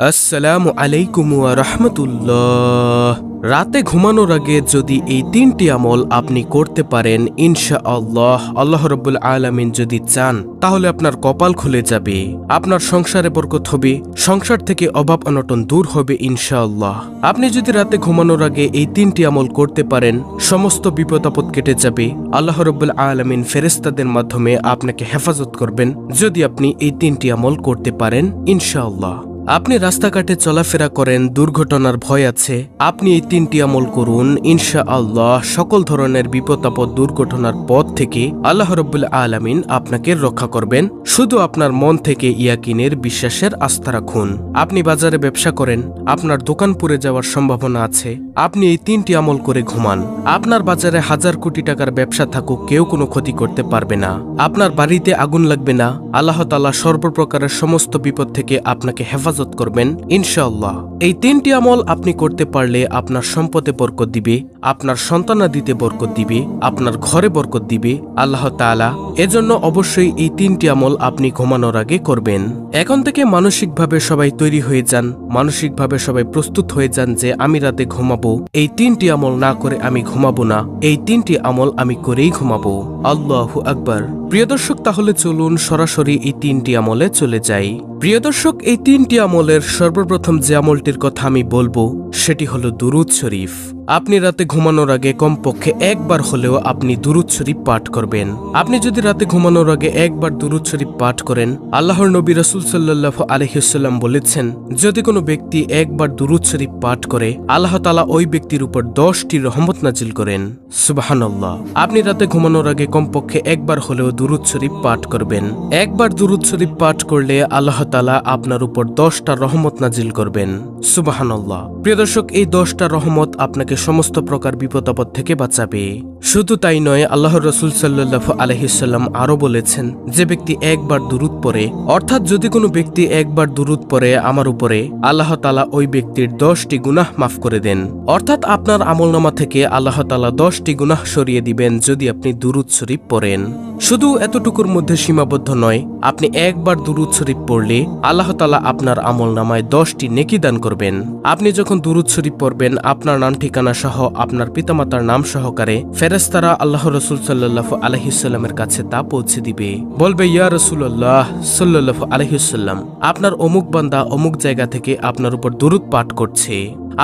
আসসালামু আলাইকুম ওয়া রাহমাতুল্লাহ। রাতে ঘুমানোর আগে যদি এই তিনটি আমল আপনি করতে পারেন, ইনশাআল্লাহ আল্লাহ রাব্বুল আলামিন যদি চান তাহলে আপনার কপাল খুলে যাবে, আপনার সংসারে বরকত হবে, সংসার থেকে অভাব অনটন দূর হবে ইনশাআল্লাহ। আপনি যদি রাতে ঘুমানোর আগে এই তিনটি আমল করতে পারেন, সমস্ত বিপদ আপদ কেটে যাবে। আল্লাহ রাব্বুল আলামিন ফেরেশতাদের মাধ্যমে আপনাকে হেফাজত করবেন যদি আপনি এই তিনটি আমল করতে পারেন ইনশাআল্লাহ। আপনি রাস্তাঘাটে চলাফেরা করেন, দুর্ঘটনার ভয় আছে, আপনি এই তিনটি আমল করুন, ইনশাআল্লাহ সকল ধরনের বিপদ আপদ দুর্ঘটনার পথ থেকে আল্লাহ রাব্বুল আলামিন আপনাকে রক্ষা করবেন। শুধু আপনার মন থেকে ইয়াকিনের বিশ্বাসের আস্থা রাখুন। আপনি বাজারে ব্যবসা করেন, আপনার দোকান পুড়ে যাওয়ার সম্ভাবনা আছে, আপনি এই তিনটি আমল করে ঘুমান। আপনার বাজারে হাজার কোটি টাকার ব্যবসা থাকুক, কেউ কোনো ক্ষতি করতে পারবে না। আপনার বাড়িতে আগুন লাগবে না। আল্লাহ তাআলা সর্বপ্রকারের সমস্ত বিপদ থেকে আপনাকে হেফাজত করবেন ইনশাআল্লাহ। এই তিনটি আমল আপনি করতে পারলে আপনার সম্পদে বরকত দিবে, আপনার সন্তানাদিতে বরকত দিবে, আপনার ঘরে বরকত দিবে আল্লাহ তাআলা। এজন্য অবশ্যই এই তিনটি আমল আপনি ঘুমানোর আগে করবেন। এখন থেকে মানসিকভাবে সবাই তৈরি হয়ে যান, মানসিকভাবে সবাই প্রস্তুত হয়ে যান যে আমি রাতে ঘুমাবো, এই তিনটি আমল না করে আমি ঘুমাবো না, এই তিনটি আমল আমি করেই ঘুমাবো। আল্লাহু আকবার। প্রিয় দর্শক, তাহলে চলুন সরাসরি এই তিনটি আমলে চলে যাই। প্রিয় দর্শক, এই তিনটি আমলের সর্বপ্রথম যে আমলটির কথা আমি বলবো সেটি হলো দুরূদ শরীফ। আপনি রাতে ঘুমানোর আগে কমপক্ষে একবার হলেও আপনি দুরূদ শরীফ পাঠ করবেন। আপনি যদি রাতে ঘুমানোর আগে একবার দুরূদ শরীফ পাঠ করেন, আল্লাহর নবী রাসূল সাল্লাল্লাহু আলাইহি ওয়াসাল্লাম বলেছেন, যদি কোনো ব্যক্তি একবার দুরূদ শরীফ পাঠ করে আল্লাহ তাআলা ওই ব্যক্তির উপর 10টি রহমত নাজিল করেন। সুবহানাল্লাহ। আপনি রাতে ঘুমানোর আগে কমপক্ষে একবার হলেও দুরূদ শরীফ পাঠ করবেন। একবার দুরূদ শরীফ পাঠ করলে আল্লাহ তাআলা আপনার উপর 10টা রহমত নাজিল করবেন। সুবহানাল্লাহ। প্রিয় দর্শক, এই 10টা রহমত আপনাকে সমস্ত প্রকার বিপদ আপদ থেকে বাঁচাবে। শুধু তাই নয়, আল্লাহর রাসূল সাল্লাল্লাহু আলাইহি ওয়াসাল্লাম আরো বলেছেন, যে ব্যক্তি একবার দুরূদ পড়ে, অর্থাৎ যদি কোনো ব্যক্তি একবার দুরূদ পড়ে আমার উপরে, আল্লাহ তাআলা ওই ব্যক্তির 10টি গুনাহ মাফ করে দেন। অর্থাৎ আপনার আমলনামা থেকে আল্লাহ তাআলা 10টি গুনাহ সরিয়ে দিবেন যদি আপনি দুরূদ শরীফ পড়েন। শুধু এতটুকুর মধ্যে সীমাবদ্ধ নয়, আপনি একবার দুরূদ শরীফ পড়লে আল্লাহ তাআলা আপনার আমলনামায় 10টি নেকি দান করবেন। আপনি যখন দুরূদ শরীফ পড়বেন, আপনার নাম ঠিকানা সহ আপনার পিতামাতার নাম সহকারে ফেরেশতারা আল্লাহ রাসূল সাল্লাল্লাহু আলাইহি ওয়াসাল্লামের কাছে তা পৌঁছে দিবে। বলবে, ইয়া রাসূলুল্লাহ সাল্লাল্লাহু আলাইহি ওয়াসাল্লাম, আপনার অমুক বান্দা অমুক জায়গা থেকে আপনার উপর দুরূদ পাঠ করছে।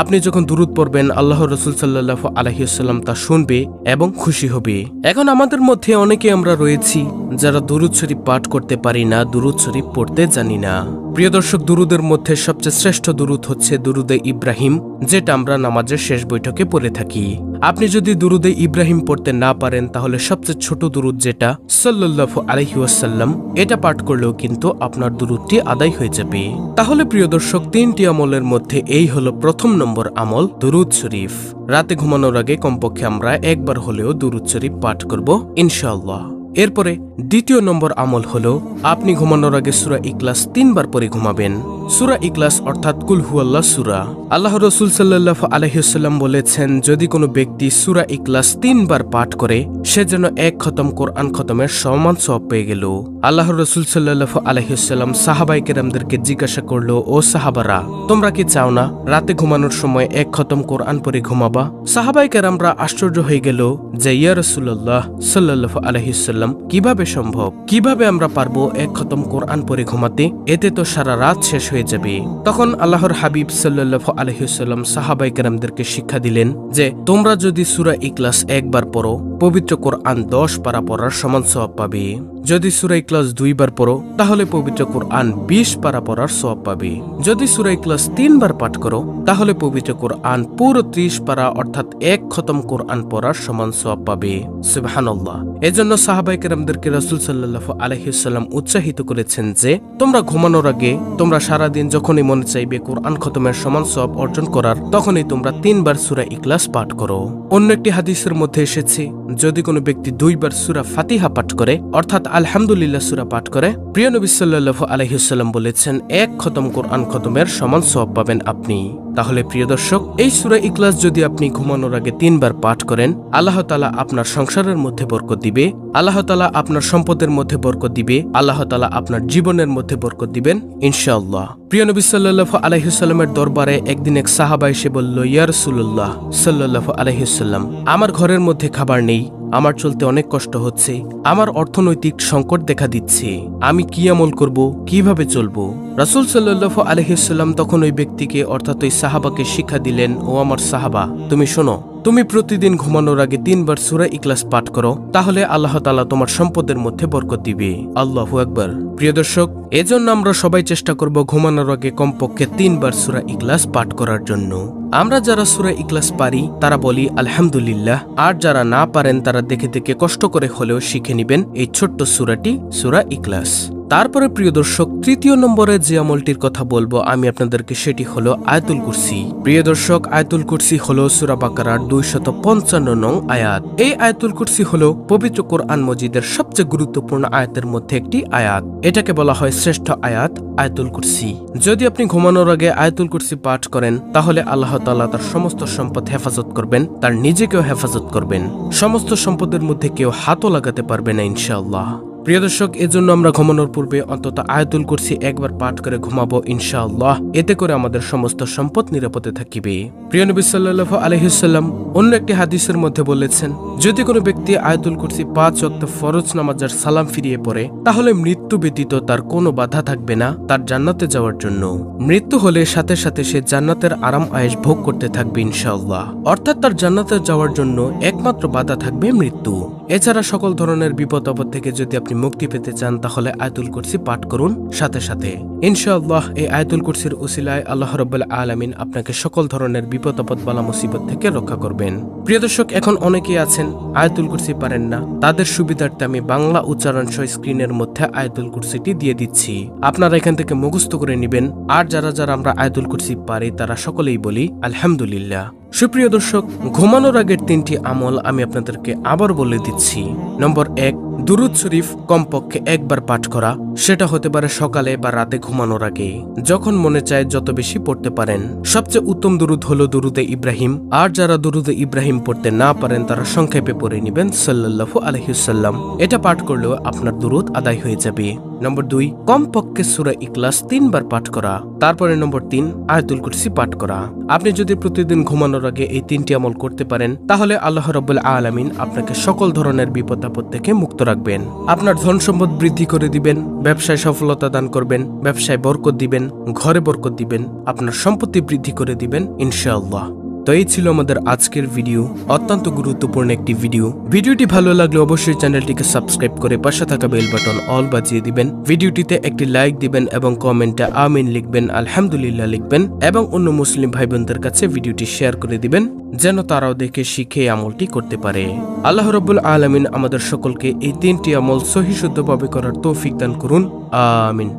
আপনি যখন দুরূদ পড়বেন, আল্লাহ রাসূল সাল্লাল্লাহু আলাইহি ওয়াসাল্লাম তা শুনবে এবং খুশি হবে। এখন আমাদের মধ্যে অনেকে আমরা রয়েছি যারা দুরূদ শরীফ পাঠ করতে পারি না, দুরূদ শরীফ পড়তে জানি না। প্রিয় দর্শক, দুরূদের মধ্যে সবচেয়ে শ্রেষ্ঠ দুরূদ হচ্ছে দুরূদে ইব্রাহিম, যেটা আমরা নামাজের শেষ বৈঠকে পড়ে থাকি। আপনি যদি দুরূদে ইব্রাহিম পড়তে না পারেন, তাহলে সবচেয়ে ছোট দুরূদ যেটা সাল্লাল্লাহু আলাইহি ওয়াসাল্লাম, এটা পাঠ করলেও কিন্তু আপনার দুরূদটি আদায় হয়ে যাবে। তাহলে প্রিয় দর্শক, তিনটি আমলের মধ্যে এই হলো প্রথম নম্বর আমল, দুরূদ শরীফ। রাতে ঘুমানোর আগে কমপক্ষে আমরা একবার হলেও দুরূদ শরীফ পাঠ করব ইনশাআল্লাহ। এরপরে দ্বিতীয় নম্বর আমল হলো, আপনি ঘুমানোর আগে সূরা ইখলাস 3 বার পড়ে ঘুমাবেন। সূরা ইখলাস অর্থাৎ কুল হুয়াল্লাহ সূরা। আল্লাহ রাসূল সাল্লাল্লাহু আলাইহি ওয়াসাল্লাম বলেছেন, যদি কোনো ব্যক্তি সূরা ইখলাস 3 বার পাঠ করে, সে যেন 1 খতম কোরআন খতমের সমান সওয়াব পেয়ে গেল। আল্লাহ রাসূল সাল্লাল্লাহু আলাইহি ওয়াসাল্লাম সাহাবায়ে কেরামদেরকে জিজ্ঞাসা করলো, ও সাহাবারা, তোমরা কি চাও না রাতে ঘুমানোর সময় 1 খতম কোরআন পড়ে ঘুমাবা? সাহাবায়ে কেরামরা আশ্চর্য হয়ে গেল যে, ইয়া রাসূলুল্লাহ সাল্লাল্লাহু আলাইহি ওয়াসাল্লাম, কিভাবে সম্ভব? কিভাবে আমরা পারবো 1 খতম কোরআন পড়ে ঘুমাতে? এতে তো সারা রাত শেষ হয়ে যাবে। তখন আল্লাহর হাবিব সাল্লাল্লাহু আলাইহি ওয়াসাল্লাম সাহাবায়ে কেরামদেরকে শিক্ষা দিলেন যে, তোমরা যদি সূরা ইখলাস একবার পড়ো, পবিত্র কোরআন 10 পারা পড়ার সমান সওয়াব পাবে। যদি সূরা ইখলাস 2 বার পড়ো, তাহলে পবিত্র কোরআন 20 পারা পড়ার সওয়াব পাবে। যদি সূরা ইখলাস 3 বার পাঠ করো, তাহলে পবিত্র কোরআন পুরো 30 পারা অর্থাৎ 1 খতম কোরআন পড়ার সমান সওয়াব পাবে। সুবহানাল্লাহ। এজন্য সাহাবায়ে কেরামদেরকে রাসূল সাল্লাল্লাহু আলাইহি ওয়াসাল্লাম উৎসাহিত করেছেন যে, তোমরা ঘুমানোর আগে, তোমরা সারা দিন যখনই মনে চাইবে কোরআন খতমের সমান সওয়াব অর্জন করার, তখনই তোমরা 3 বার সূরা ইখলাস পাঠ করো। অন্য একটি হাদিসের মধ্যে এসেছে, যদি কোনো ব্যক্তি 2 বার সূরা ফাতিহা পাঠ করে, অর্থাৎ আলহামদুলিল্লাহ সূরা পাঠ করে, প্রিয় নবী সাল্লাল্লাহু আলাইহি ওয়াসাল্লাম বলেছেন, 1 খতম কোরআন খতমের সমান সওয়াব পাবেন আপনি। তাহলে প্রিয় দর্শক, এই সূরা ইখলাস যদি আপনি ঘুমানোর আগে 3 বার পাঠ করেন, আল্লাহ তাআলা আপনার সংসারের মধ্যে বরকত দিবে, আল্লাহ তাআলা আপনার সম্পদের মধ্যে বরকত দিবে, আল্লাহ তাআলা আপনার জীবনের মধ্যে বরকত দিবেন ইনশাআল্লাহ। প্রিয় নবী সাল্লাল্লাহু আলাইহি ওয়াসাল্লামের দরবারে একদিন এক সাহাবা এসে বলল, ইয়া রাসূলুল্লাহ সাল্লাল্লাহু আলাইহি ওয়াসাল্লাম, আমার ঘরের মধ্যে খাবার নেই, আমার চলতে অনেক কষ্ট হচ্ছে, আমার অর্থনৈতিক সংকট দেখা দিচ্ছে, আমি কি আমল করব, কিভাবে চলবো? রাসূল সাল্লাল্লাহু আলাইহি ওয়াসাল্লাম তখন ওই ব্যক্তিকে অর্থাৎ ওই সাহাবাকে শিক্ষা দিলেন, ও আমার সাহাবা, তুমি শোনো, তুমি প্রতিদিন ঘুমানোর আগে 3 বার সূরা ইখলাস পাঠ করো, তাহলে আল্লাহ তাআলা তোমার সম্পদের মধ্যে বরকত দিবে। আল্লাহু আকবার। প্রিয় দর্শক, এজন্য আমরা সবাই চেষ্টা করব ঘুমানোর আগে কমপক্ষে 3 বার সূরা ইখলাস পাঠ করার জন্য। আমরা যারা সূরা ইখলাস পারি তারা বলি আলহামদুলিল্লাহ, আর যারা না পারেন তারা দেখে দেখে কষ্ট করে হলেও শিখে নেবেন এই ছোট্ট সূরাটি, সূরা ইখলাস। তারপরে প্রিয় দর্শক, তৃতীয় নম্বরে যে আমলটির কথা বলবো আমি আপনাদেরকে, সেটি হলো আয়াতুল কুরসি। প্রিয় দর্শক, আয়াতুল কুরসি হলো সূরা বাকারার 255 নং আয়াত। এই আয়াতুল কুরসি হলো পবিত্র কোরআন মজিদের সবচেয়ে গুরুত্বপূর্ণ আয়াতের মধ্যে একটি আয়াত। এটাকে বলা হয় শ্রেষ্ঠ আয়াত, আয়াতুল কুরসি। যদি আপনি ঘুমানোর আগে আয়াতুল কুরসি পাঠ করেন তাহলে আল্লাহ তাআলা তার সমস্ত সম্পদ হেফাজত করবেন, তার নিজেকেও হেফাজত করবেন, সমস্ত সম্পদের মধ্যে কেউ হাতও লাগাতে পারবে না ইনশাআল্লাহ। প্রিয় দর্শক, এজন্য আমরা ঘুমানোর পূর্বে অন্তত আয়াতুল কুরসি একবার পাঠ করে ঘুমাবো ইনশাআল্লাহ। এতে করে আমাদের সমস্ত সম্পদ নিরাপদে থাকিবে। প্রিয় নবী সাল্লাল্লাহু আলাইহি ওয়াসাল্লাম অন্য একটি হাদিসের মধ্যে বলেছেন, যদি কোনো ব্যক্তি আয়াতুল কুরসি 5 ওয়াক্ত ফরজ নামাজের সালাম ফিরিয়ে পড়ে তাহলে মৃত্যু ব্যতীত তার কোনো বাধা থাকবে না তার জান্নাতে যাওয়ার জন্য। মৃত্যু হলে সাথে সাথে সে জান্নাতের আরাম আয়েশ ভোগ করতে থাকবে ইনশাআল্লাহ। অর্থাৎ তার জান্নাতে যাওয়ার জন্য একমাত্র বাধা থাকবে মৃত্যু। এছাড়া সকল ধরনের বিপদ আপদ থেকে যদি আপনি মুক্তি পেতে চান তাহলে আয়াতুল কুরসি পাঠ করুন সাথে সাথে ইনশাআল্লাহ। এই আয়াতুল কুরসির উসিলায় আল্লাহ রাব্বুল আলামিন আপনাকে সকল ধরনের বিপদ আপদ বালা মুসিবত থেকে রক্ষা করবেন। প্রিয় দর্শক, এখন অনেকেই আছেন আয়াতুল কুরসি পারেন না, তাদের সুবিধার্থে আমি বাংলা উচ্চারণ সহ স্ক্রিনের মধ্যে আয়াতুল কুরসিটি দিয়ে দিচ্ছি, আপনারা এখান থেকে মুখস্থ করে নেবেন। আর যারা যারা আমরা আয়াতুল কুরসি পারি তারা সকলেই বলি আলহামদুলিল্লাহ। সুপ্রিয় দর্শক, ঘুমানোর আগের 3টি আমল আমি আপনাদেরকে আবার বলে দিচ্ছি। নম্বর 1, দুরুদ শরীফ কমপক্ষে একবার পাঠ করা। সেটা হতে পারে সকালে বা রাতে ঘুমানোর আগে, যখন মনে চায় যত বেশি পড়তে পারেন। সবচেয়ে উত্তম দুরুদ হলো দুরুদে ইব্রাহিম। আর যারা দুরুদে ইব্রাহিম পড়তে না পারেন তারা সংক্ষেপে পড়ে নেবেন সাল্লাল্লাহু আলাইহি ওয়াসাল্লাম। এটা পাঠ করলেও আপনার দুরুদ আদায় হয়ে যাবে। নম্বর 2, কমপক্ষে সূরা ইখলাস 3 বার পাঠ করা। তারপরে নম্বর 3, আয়াতুল কুরসি পাঠ করা। আপনি যদি প্রতিদিন ঘুমানোর আগে এই 3টি আমল করতে পারেন তাহলে আল্লাহ রাব্বুল আলামিন আপনাকে সকল ধরনের বিপদ আপদ থেকে মুক্ত রাখবেন, আপনার ধন সম্পদ বৃদ্ধি করে দিবেন, ব্যবসায় সফলতা দান করবেন, ব্যবসায় বরকত দিবেন, ঘরে বরকত দিবেন, আপনার সম্পত্তি বৃদ্ধি করে দিবেন ইনশাআল্লাহ। তো এই ছিল আমাদের আজকের ভিডিও, অত্যন্ত গুরুত্বপূর্ণ একটি ভিডিও। ভিডিওটি ভালো লাগলে অবশ্যই চ্যানেলটিকে সাবস্ক্রাইব করে পাশে থাকা বেল বাটন অল বাজিয়ে দিবেন। ভিডিওটিতে একটি লাইক দিবেন এবং কমেন্টে আমিন লিখবেন, আলহামদুলিল্লাহ লিখবেন এবং অন্য মুসলিম ভাই বোনদের কাছে ভিডিওটি শেয়ার করে দিবেন যেন তারাও দেখে শিখে আমলটি করতে পারে। আল্লাহ রাব্বুল আলামিন আমাদের সকলকে এই 3টি আমল সহিহ শুদ্ধভাবে করার তৌফিক দান করুন। আমিন।